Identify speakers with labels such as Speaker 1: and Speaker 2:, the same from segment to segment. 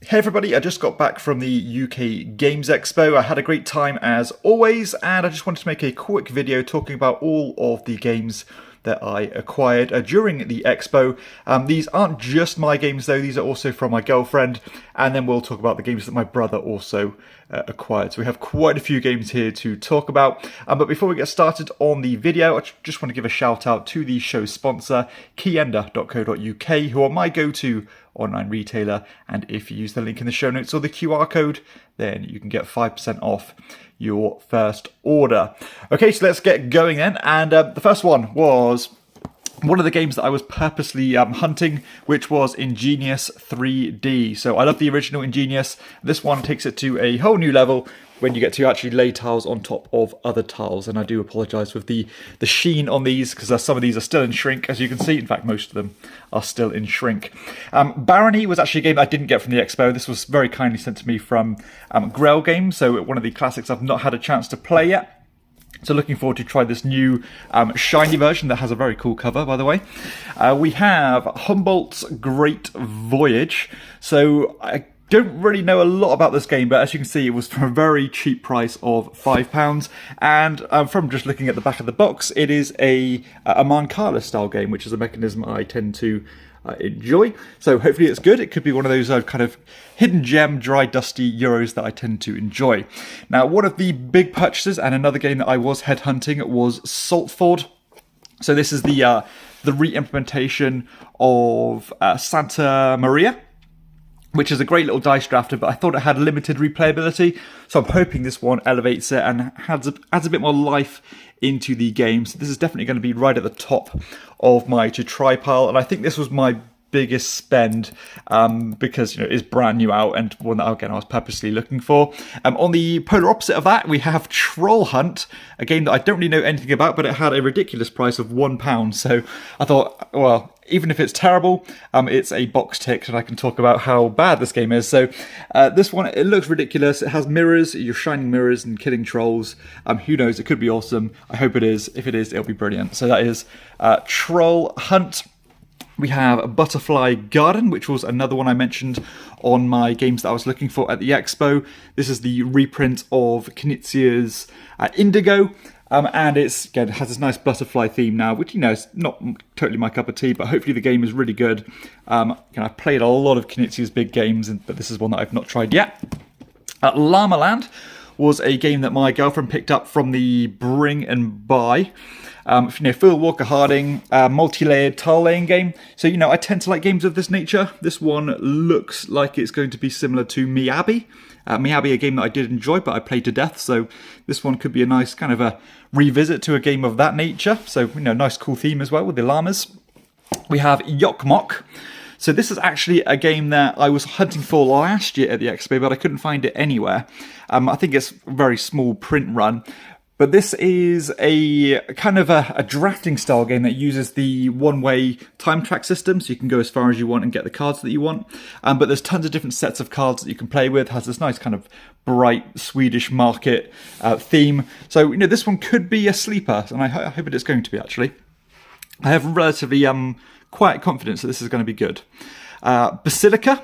Speaker 1: Hey everybody, I just got back from the UK Games Expo. I had a great time as always, and I just wanted to make a quick video talking about all of the games that I acquired during the expo. These aren't just my games though, these are also from my girlfriend, and then we'll talk about the games that my brother also acquired. So we have quite a few games here to talk about. But before we get started on the video, I just want to give a shout out to the show's sponsor, keyender.co.uk, who are my go-to online retailer, and if you use the link in the show notes or the QR code, then you can get 5% off your first order. Okay, so let's get going then, and the first one was one of the games that I was purposely hunting, which was Ingenious 3D. So I love the original Ingenious. This one takes it to a whole new level when you get to actually lay tiles on top of other tiles. And I do apologise with the sheen on these, because some of these are still in shrink, as you can see. In fact, most of them are still in shrink. Barony was actually a game I didn't get from the expo. This was very kindly sent to me from Grail Games, so one of the classics I've not had a chance to play yet. So looking forward to try this new shiny version that has a very cool cover, by the way. We have Humboldt's Great Voyage. So I don't really know a lot about this game, but as you can see, it was for a very cheap price of £5. And from just looking at the back of the box, it is a Mancala style game, which is a mechanism I tend to enjoy. So hopefully it's good. It could be one of those kind of hidden gem, dry, dusty Euros that I tend to enjoy. Now, one of the big purchases and another game that I was headhunting was Saltford. So this is the re-implementation of Santa Maria, which is a great little dice drafter, but I thought it had limited replayability, so I'm hoping this one elevates it and adds a bit more life into the game. So this is definitely going to be right at the top of my to try pile, and I think this was my biggest spend because it's brand new out and one that again I was purposely looking for. On the polar opposite of that, we have Troll Hunt, a game that I don't really know anything about, but it had a ridiculous price of £1. So I thought, well, even if it's terrible, it's a box tick, and I can talk about how bad this game is. So this one, it looks ridiculous. It has mirrors, you're shining mirrors and killing trolls. Who knows, it could be awesome. I hope it is. If it is, it'll be brilliant. So that is Troll Hunt. We have Butterfly Garden, which was another one I mentioned on my games that I was looking for at the expo. This is the reprint of Knizia's Indigo. And again, it has this nice butterfly theme now, which, is not totally my cup of tea, but hopefully the game is really good. I've played a lot of Knizia's big games, but this is one that I've not tried yet. Llama Land was a game that my girlfriend picked up from the Bring and Buy. Phil Walker Harding, multi-layered tile laying game. So, I tend to like games of this nature. This one looks like it's going to be similar to Miyabi. Miyabi, a game that I did enjoy, but I played to death. So this one could be a nice kind of a revisit to a game of that nature. So, nice cool theme as well with the llamas. We have Yokmok. So this is actually a game that I was hunting for last year at the expo, but I couldn't find it anywhere. I think it's a very small print run. But this is a kind of a drafting style game that uses the one-way time track system, so you can go as far as you want and get the cards that you want. But there's tons of different sets of cards that you can play with. It has this nice kind of bright Swedish market theme. So, this one could be a sleeper, and I hope it is going to be, actually. I have relatively quiet confidence that this is going to be good. Basilica.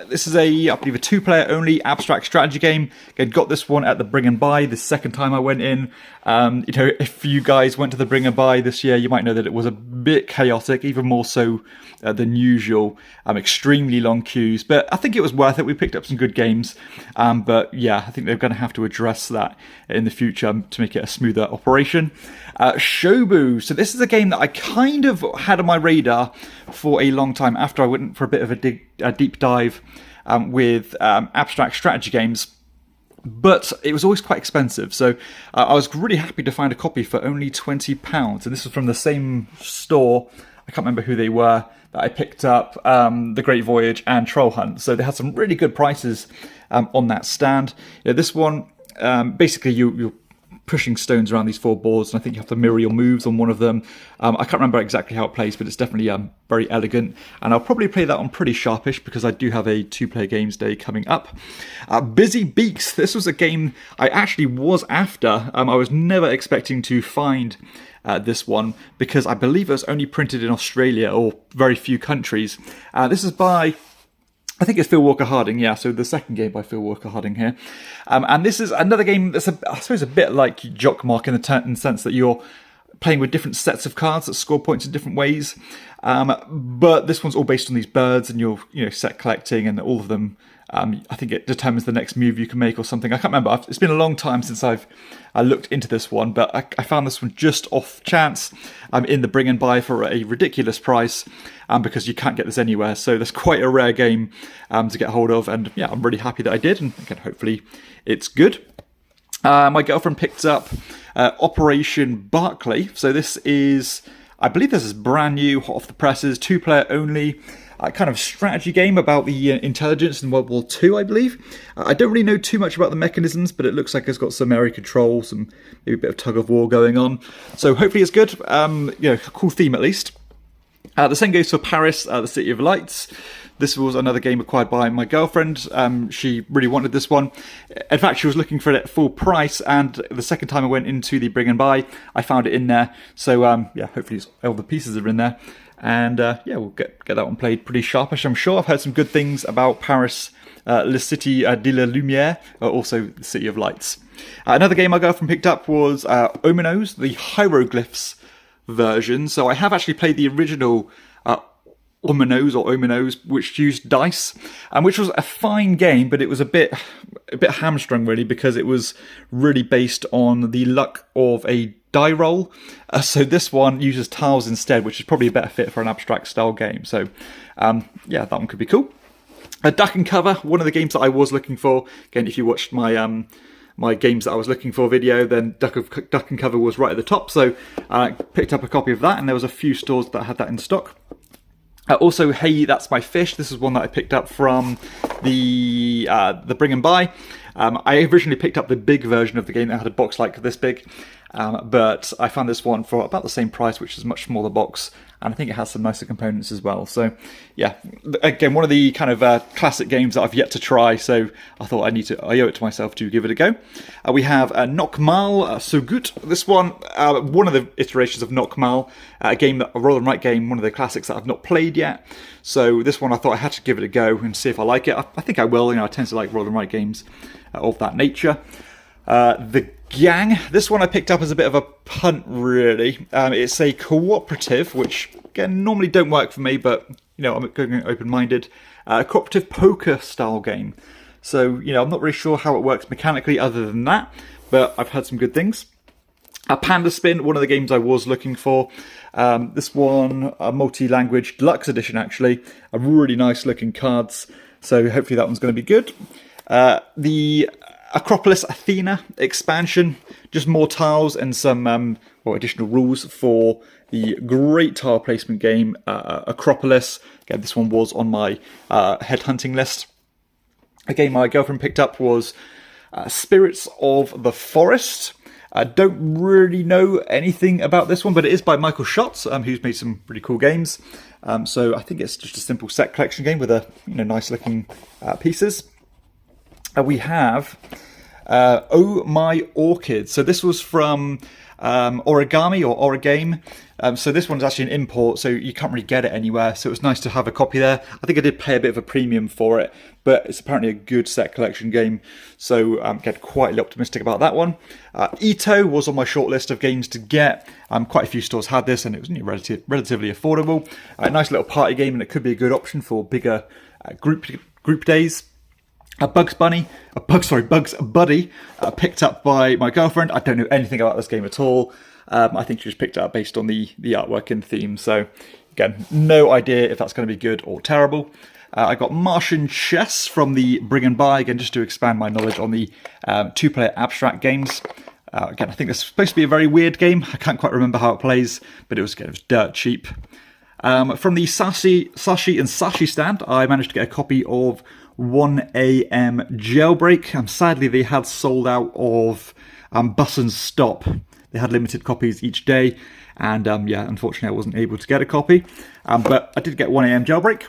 Speaker 1: This is I believe a 2-player only abstract strategy game. Again, got this one at the Bring and Buy the second time I went in. If you guys went to the Bring and Buy this year, you might know that it was a bit chaotic, even more so than usual. Extremely long queues, but I think it was worth it. We picked up some good games, but yeah, I think they're going to have to address that in the future to make it a smoother operation. Shobu. So this is a game that I kind of had on my radar for a long time after I went for a bit of a deep dive with abstract strategy games. But it was always quite expensive, so I was really happy to find a copy for only £20. And this was from the same store, I can't remember who they were, that I picked up the Great Voyage and Troll Hunt. So they had some really good prices on that stand. This one, basically you're pushing stones around these 4 boards, and I think you have to mirror your moves on one of them. I can't remember exactly how it plays, but it's definitely very elegant, and I'll probably play that on pretty sharpish because I do have a 2-player games day coming up. Busy Beaks. This was a game I actually was after. I was never expecting to find this one because I believe it was only printed in Australia or very few countries. This is by I think it's Phil Walker Harding, yeah, so the second game by Phil Walker Harding here. And this is another game that's, I suppose, a bit like Yokmok in the sense that you're playing with different sets of cards that score points in different ways. But this one's all based on these birds, and you're set collecting, and all of them, I think it determines the next move you can make or something. I can't remember. It's been a long time since I looked into this one, but I found this one just off chance in the bring and buy for a ridiculous price, because you can't get this anywhere. So that's quite a rare game to get hold of, and yeah, I'm really happy that I did, and again, hopefully it's good. My girlfriend picked up Operation Barklay. So this is, I believe this is brand new, hot off the presses, 2-player only, kind of strategy game about the intelligence in World War II, I believe. I don't really know too much about the mechanisms, but it looks like it's got some area control, some maybe a bit of tug of war going on. So hopefully it's good. Cool theme at least. The same goes for Paris, the City of Lights. This was another game acquired by my girlfriend. She really wanted this one. In fact, she was looking for it at full price, and the second time I went into the bring and buy, I found it in there. So yeah, hopefully all the pieces are in there. And yeah, we'll get that one played pretty sharpish, I'm sure. I've heard some good things about Paris, Le City de la Lumière, also the City of Lights. Another game my girlfriend picked up was Ominos, the hieroglyphs version. So I have actually played the original Ominos, which used dice, and which was a fine game, but it was a bit hamstrung really, because it was really based on the luck of a die roll. So this one uses tiles instead, which is probably a better fit for an abstract style game. So yeah, that one could be cool. Duck and Cover, one of the games that I was looking for. Again, if you watched my my games that I was looking for video, then Duck and Cover was right at the top. So I picked up a copy of that, and there was a few stores that had that in stock. Also, Hey, That's My Fish. This is one that I picked up from the bring and buy. I originally picked up the big version of the game that had a box like this big, but I found this one for about the same price, which is a much smaller box, and I think it has some nicer components as well. So yeah, again, one of the kind of classic games that I've yet to try, so I thought I owe it to myself to give it a go. We have Nomal Sugut. This one, one of the iterations of Nomal, a roll and write game, one of the classics that I've not played yet. So this one I thought I had to give it a go and see if I like it. I think I will. I tend to like roll and write games of that nature. The Gang. This one I picked up as a bit of a punt, really. It's a cooperative, which again normally don't work for me, but I'm going open-minded. Cooperative poker style game. So I'm not really sure how it works mechanically other than that, but I've heard some good things. Panda Spin, one of the games I was looking for. This one, a multi-language deluxe edition, actually. A really nice looking cards, so hopefully that one's going to be good. The Acropolis Athena expansion, just more tiles and some additional rules for the great tile placement game Acropolis. Again, this one was on my headhunting list. A game my girlfriend picked up was Spirits of the Forest. I don't really know anything about this one, but it is by Michael Schotz, who's made some pretty cool games. So I think it's just a simple set collection game with a nice looking pieces. We have Oh My Orchid. So this was from Origami or Origame. So this one's actually an import, so you can't really get it anywhere. So it was nice to have a copy there. I think I did pay a bit of a premium for it, but it's apparently a good set collection game. So I'm quite optimistic about that one. Ito was on my short list of games to get. Quite a few stores had this, and it was relatively affordable. A nice little party game, and it could be a good option for bigger group days. Bugs Buddy, picked up by my girlfriend. I don't know anything about this game at all. I think she just picked it up based on the artwork and theme. So again, no idea if that's going to be good or terrible. I got Martian Chess from the Bring and Buy, again, just to expand my knowledge on the two-player abstract games. Again, I think this is supposed to be a very weird game. I can't quite remember how it plays, but it was dirt cheap. From the Sashi and Sashi stand, I managed to get a copy of 1 AM Jailbreak. Sadly, they had sold out of Bus and Stop. They had limited copies each day, and yeah, unfortunately I wasn't able to get a copy. But I did get 1 AM Jailbreak.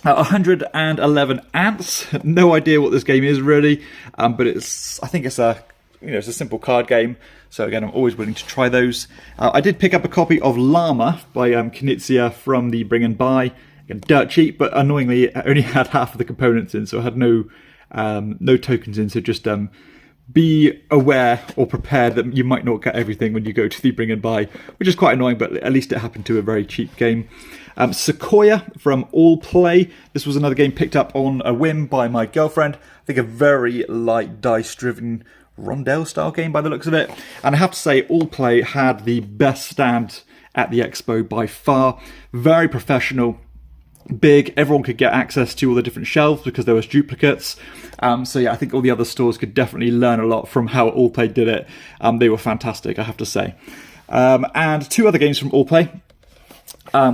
Speaker 1: 111 Ants. No idea what this game is really, but I think it's a it's a simple card game. So again, I'm always willing to try those. I did pick up a copy of Llama by Knizia from the Bring and Buy. again, dirt cheap, but annoyingly it only had half of the components in, so it had no tokens in, so just be aware or prepared that you might not get everything when you go to the bring and buy, which is quite annoying, but at least it happened to a very cheap game. Sequoia from All Play. This was another game picked up on a whim by my girlfriend. I think a very light dice-driven rondelle-style game by the looks of it. And I have to say, All Play had the best stand at the expo by far. Very professional. Big, everyone could get access to all the different shelves because there was duplicates. So yeah, I think all the other stores could definitely learn a lot from how All Play did it. They were fantastic, I have to say. And two other games from All Play.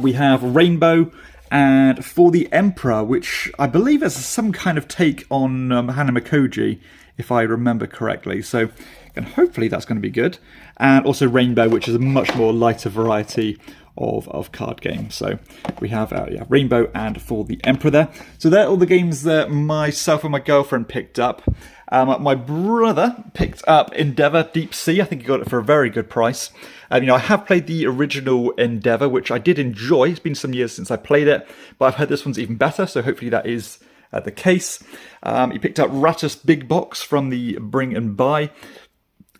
Speaker 1: We have Rainbow and For the Emperor, which I believe is some kind of take on Hanamakoji, if I remember correctly. So and hopefully that's going to be good. And also Rainbow, which is a much more lighter variety of card games. So we have Rainbow and For the Emperor there. So they're all the games that myself and my girlfriend picked up. My brother picked up Endeavour Deep Sea. I think he got it for a very good price. I have played the original Endeavour, which I did enjoy. It's been some years since I played it, but I've heard this one's even better, so hopefully that is the case. He picked up Ratus Big Box from the Bring and Buy.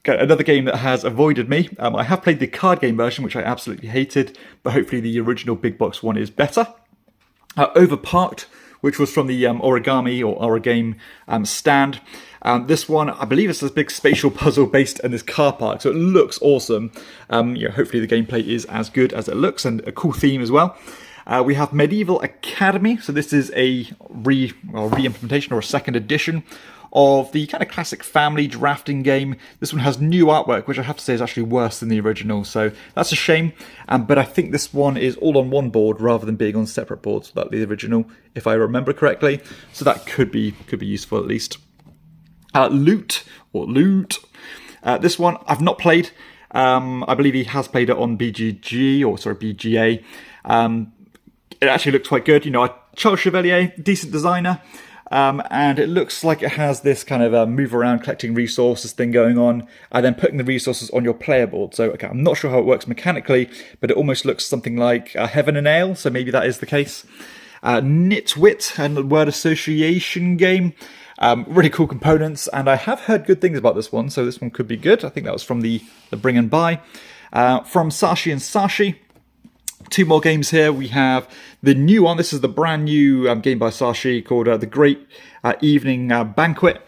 Speaker 1: Another game that has avoided me. I have played the card game version, which I absolutely hated, but hopefully the original Big Box one is better. Overparked, which was from the Origami or Origame stand. This one, I believe it's this big spatial puzzle based in this car park, so it looks awesome. Hopefully the gameplay is as good as it looks, and a cool theme as well. We have Medieval Academy, so this is a re-implementation or a second edition of the kind of classic family drafting game. This one has new artwork, which I have to say is actually worse than the original, so that's a shame. But I think this one is all on one board rather than being on separate boards like the original, if I remember correctly. So that could be useful at least. Loot. This one I've not played. I believe he has played it on BGA. It actually looks quite good. Charles Chevalier, decent designer. And it looks like it has this kind of move around collecting resources thing going on, and then putting the resources on your player board. So okay, I'm not sure how it works mechanically, but it almost looks something like Heaven and Ale, so maybe that is the case. Nitwit, and word association game. Really cool components, and I have heard good things about this one, so this one could be good. I think that was from the Bring and Buy. From Sashi and Sashi. Two more games here. We have the new one. This is the brand new game by Sashi called The Great Evening Banquet.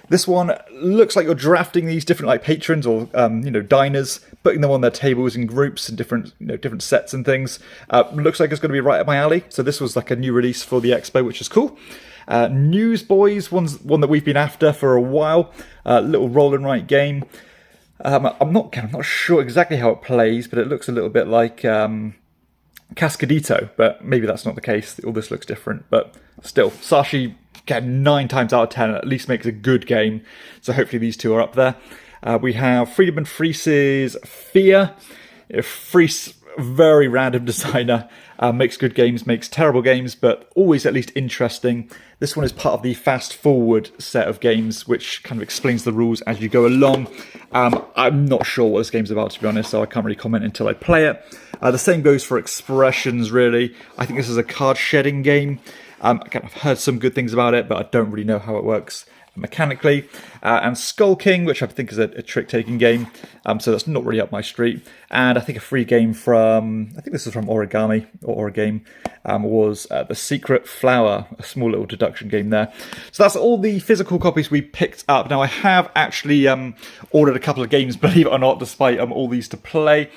Speaker 1: This one looks like you're drafting these different patrons or diners, putting them on their tables in groups and different sets and things. Looks like it's going to be right up my alley. So this was like a new release for the expo, which is cool. Newsboys, one that we've been after for a while. Little roll and write game. I'm not sure exactly how it plays, but it looks a little bit like Cascadito, but maybe that's not the case. All this looks different, but still, Sashi, 9 times out of 10 at least makes a good game, so hopefully these two are up there. We have Freedom and Freese's Fear. Freese, very random designer, makes good games, makes terrible games, but always at least interesting. This one is part of the Fast Forward set of games, which kind of explains the rules as you go along. I'm not sure what this game's about, to be honest, so I can't really comment until I play it. The same goes for Expressions, really. I think this is a card shedding game. Again, I've heard some good things about it, but I don't really know how it works mechanically. And Skull King, which I think is a trick-taking game, so that's not really up my street. And I think a free game from, I think this is from Origami, or Origame, was The Secret Flower, a small little deduction game there. So that's all the physical copies we picked up. Now, I have actually ordered a couple of games, believe it or not, despite all these to play.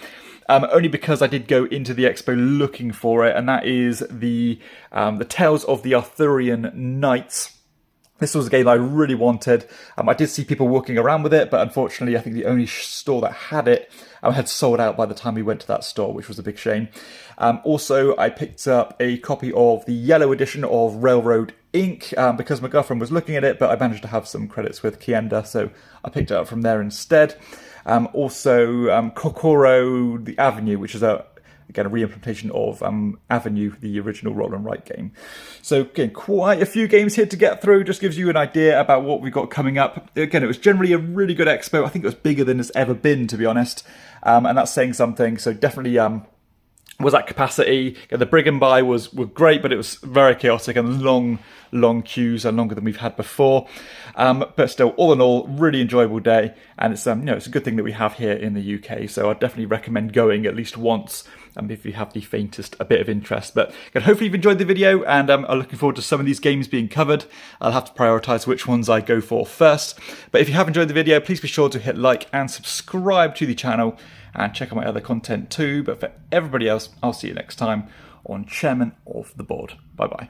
Speaker 1: Only because I did go into the expo looking for it, and that is the Tales of the Arthurian Knights. This was a game I really wanted. I did see people walking around with it, but unfortunately I think the only store that had it had sold out by the time we went to that store, which was a big shame. Also, I picked up a copy of the yellow edition of Railroad Inc. Because my girlfriend was looking at it, but I managed to have some credits with Kienda, so I picked it up from there instead. Also, Kokoro the Avenue, which is again, a re-implementation of Avenue, the original roll and write game. So again, quite a few games here to get through. Just gives you an idea about what we've got coming up. Again, it was generally a really good expo. I think it was bigger than it's ever been, to be honest. And that's saying something. So definitely was at capacity. The Brigand Buy were great, but it was very chaotic and long queues, and longer than we've had before. But still, all in all, really enjoyable day, and it's it's a good thing that we have here in the UK. So I'd definitely recommend going at least once, if you have the faintest a bit of interest. But hopefully you've enjoyed the video, and I'm looking forward to some of these games being covered. I'll have to prioritise which ones I go for first. But if you have enjoyed the video, please be sure to hit like and subscribe to the channel, and check out my other content too. But for everybody else, I'll see you next time on Chairman of the Board. Bye bye.